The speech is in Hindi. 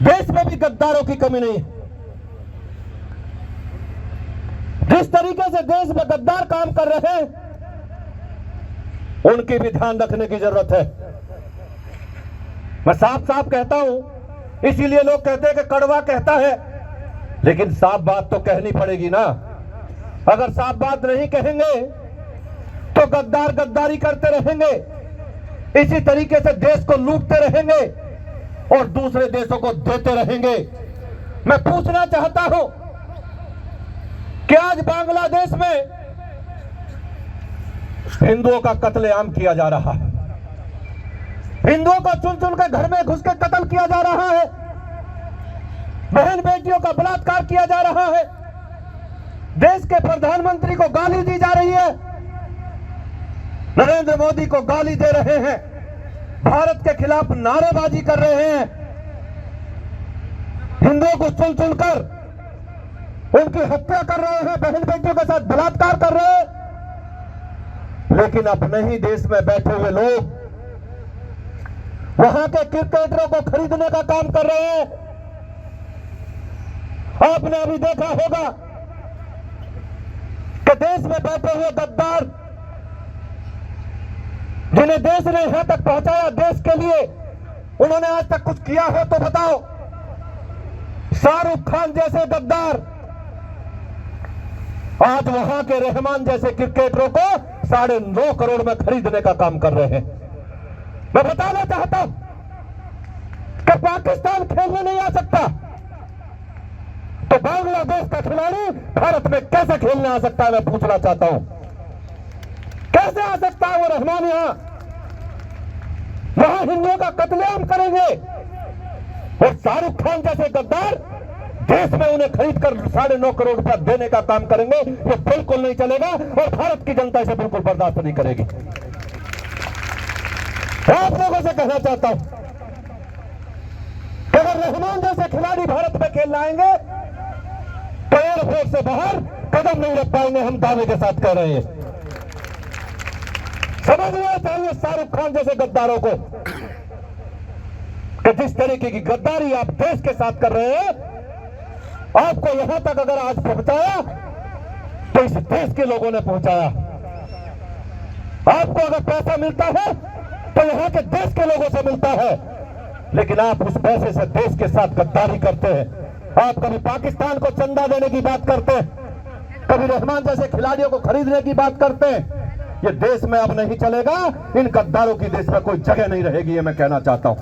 देश में भी गद्दारों की कमी नहीं है। जिस तरीके से देश में गद्दार काम कर रहे हैं, उनकी भी ध्यान रखने की जरूरत है। मैं साफ साफ कहता हूं, इसीलिए लोग कहते हैं कि कड़वा कहता है, लेकिन साफ बात तो कहनी पड़ेगी ना। अगर साफ बात नहीं कहेंगे तो गद्दार गद्दारी करते रहेंगे, इसी तरीके से देश को लूटते रहेंगे और दूसरे देशों को देते रहेंगे। मैं पूछना चाहता हूं कि आज बांग्लादेश में हिंदुओं का कत्लेआम किया जा रहा है, हिंदुओं को चुन चुन कर घर में घुस के कत्ल किया जा रहा है, बहन बेटियों का बलात्कार किया जा रहा है, देश के प्रधानमंत्री को गाली दी जा रही है, नरेंद्र मोदी को गाली दे रहे हैं, भारत के खिलाफ नारेबाजी कर रहे हैं, हिंदुओं को चुन चुनकर उनकी हत्या कर रहे हैं, बहन बेटियों के साथ बलात्कार कर रहे हैं। लेकिन अपने ही देश में बैठे हुए लोग वहां के क्रिकेटरों को खरीदने का काम कर रहे हैं। आपने अभी देखा होगा कि देश में बैठे हुए गद्दार, जिन्हें देश ने यहां तक पहुंचाया, देश के लिए उन्होंने आज तक कुछ किया हो तो बताओ। शाहरुख खान जैसे गद्दार आज वहां के रहमान जैसे क्रिकेटरों को 9.5 करोड़ में खरीदने का काम कर रहे हैं। मैं बताना चाहता हूं कि पाकिस्तान खेलने नहीं आ सकता तो बांग्लादेश का खिलाड़ी भारत में कैसे खेलने आ सकता है? मैं पूछना चाहता हूं, कैसे आ सकता है वो रहमान यहां? वहां हिंदुओं का कत्लेआम करेंगे और शाहरुख खान जैसे गद्दार देश में उन्हें खरीदकर 9.5 करोड़ रुपया देने का काम करेंगे। ये बिल्कुल नहीं चलेगा और भारत की जनता इसे बिल्कुल बर्दाश्त नहीं करेगी। आप लोगों से कहना चाहता हूं कि अगर रहमान जैसे खिलाड़ी भारत में खेलने आएंगे तो एयरपोर्ट से बाहर कदम नहीं रख पाएंगे, हम दावे के साथ कह रहे हैं। समझना चाहिए शाहरुख खान जैसे गद्दारों को कि जिस तरीके की गद्दारी आप देश के साथ कर रहे हैं, आपको यहां तक अगर आज पहुंचाया तो इस देश के लोगों ने पहुंचाया। आपको अगर पैसा मिलता है तो यहां के देश के लोगों से मिलता है, लेकिन आप उस पैसे से देश के साथ गद्दारी करते हैं। आप कभी पाकिस्तान को चंदा देने की बात करते हैं, कभी रहमान जैसे खिलाड़ियों को खरीदने की बात करते हैं। ये देश में अब नहीं चलेगा, इन गद्दारों की देश में कोई जगह नहीं रहेगी, ये मैं कहना चाहता हूं।